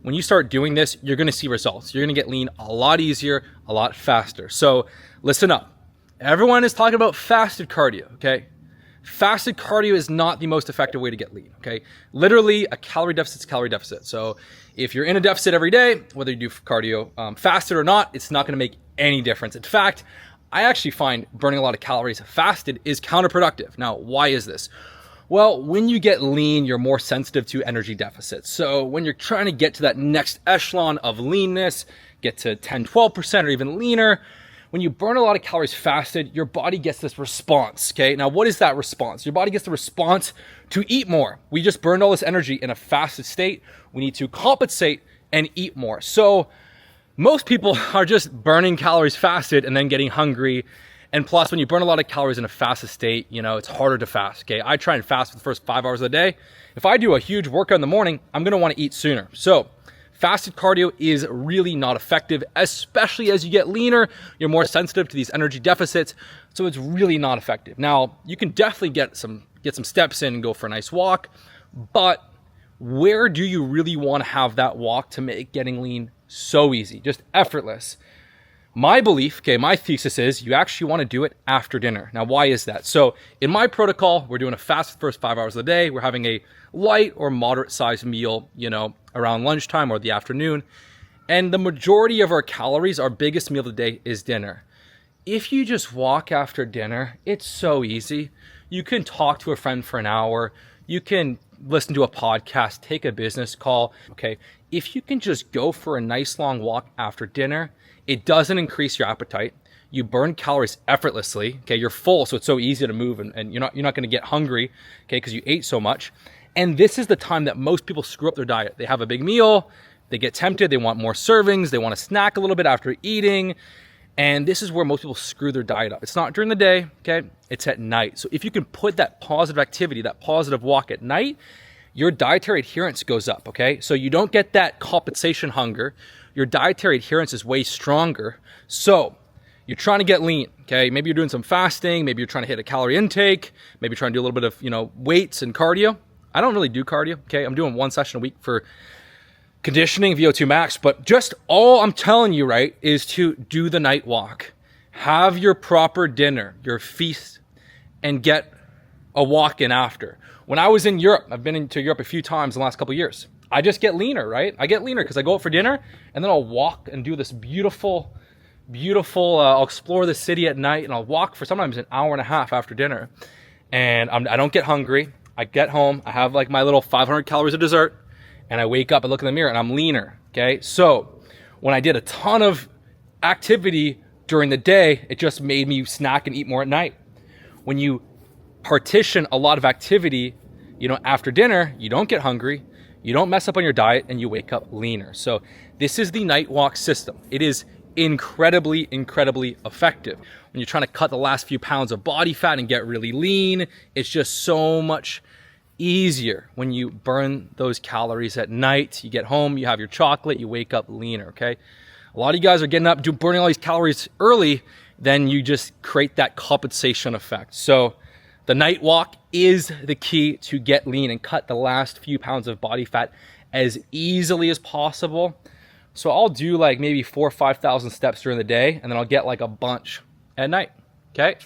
when you start doing this, you're gonna see results. You're gonna get lean a lot easier, a lot faster. So listen up. Everyone is talking about fasted cardio, okay? Fasted cardio is not the most effective way to get lean, okay? Literally, a calorie deficit is calorie deficit. So if you're in a deficit every day, whether you do cardio fasted or not, it's not gonna make any difference. In fact, I actually find burning a lot of calories fasted is counterproductive. Now, why is this? Well, when you get lean, you're more sensitive to energy deficits. So when you're trying to get to that next echelon of leanness, get to 10, 12% or even leaner, when you burn a lot of calories fasted, your body gets this response, okay? Now, what is that response? Your body gets the response to eat more. We just burned all this energy in a fasted state. We need to compensate and eat more. So most people are just burning calories fasted and then getting hungry. And plus, when you burn a lot of calories in a fasted state, you know, it's harder to fast, okay? I try and fast for the first 5 hours of the day. If I do a huge workout in the morning, I'm gonna wanna eat sooner. So fasted cardio is really not effective, especially as you get leaner, you're more sensitive to these energy deficits. So it's really not effective. Now, you can definitely get some steps in and go for a nice walk, but where do you really wanna have that walk to make getting lean so easy, just effortless? My belief, okay, my thesis is you actually want to do it after dinner. Now, why is that? So in my protocol, we're doing a fast the first 5 hours of the day. We're having a light or moderate sized meal, you know, around lunchtime or the afternoon. And the majority of our calories, our biggest meal of the day is dinner. If you just walk after dinner, it's so easy. You can talk to a friend for an hour. You can listen to a podcast, take a business call, okay? If you can just go for a nice long walk after dinner, it doesn't increase your appetite. You burn calories effortlessly, okay? You're full, so it's so easy to move and you're not gonna get hungry, okay? Because you ate so much. And this is the time that most people screw up their diet. They have a big meal, they get tempted, they want more servings, they wanna snack a little bit after eating. And this is where most people screw their diet up. It's not during the day, okay? It's at night. So if you can put that positive activity, that positive walk at night, your dietary adherence goes up, okay? So you don't get that compensation hunger. Your dietary adherence is way stronger. So you're trying to get lean, okay? Maybe you're doing some fasting, maybe you're trying to hit a calorie intake, maybe you're trying to do a little bit of, you know, weights and cardio. I don't really do cardio, okay? I'm doing one session a week for conditioning, VO2 max, but just all I'm telling you, right, is to do the night walk. Have your proper dinner, your feast, and get a walk in after. When I was in Europe, I've been into Europe a few times in the last couple of years. I just get leaner, right? I get leaner because I go out for dinner and then I'll walk and do this beautiful, I'll explore the city at night and I'll walk for sometimes an hour and a half after dinner. And I don't get hungry. I get home, I have like my little 500 calories of dessert and I wake up and look in the mirror and I'm leaner, okay? So when I did a ton of activity during the day, it just made me snack and eat more at night. When you partition a lot of activity, you know, after dinner, you don't get hungry, you don't mess up on your diet, and you wake up leaner. So this is the night walk system. It is incredibly, incredibly effective. When you're trying to cut the last few pounds of body fat and get really lean, it's just so much easier when you burn those calories at night. You get home, you have your chocolate, you wake up leaner, okay? A lot of you guys are getting up, burning all these calories early, then you just create that compensation effect. So the night walk is the key to get lean and cut the last few pounds of body fat as easily as possible. So I'll do like maybe 4,000 or 5,000 steps during the day and then I'll get like a bunch at night, okay?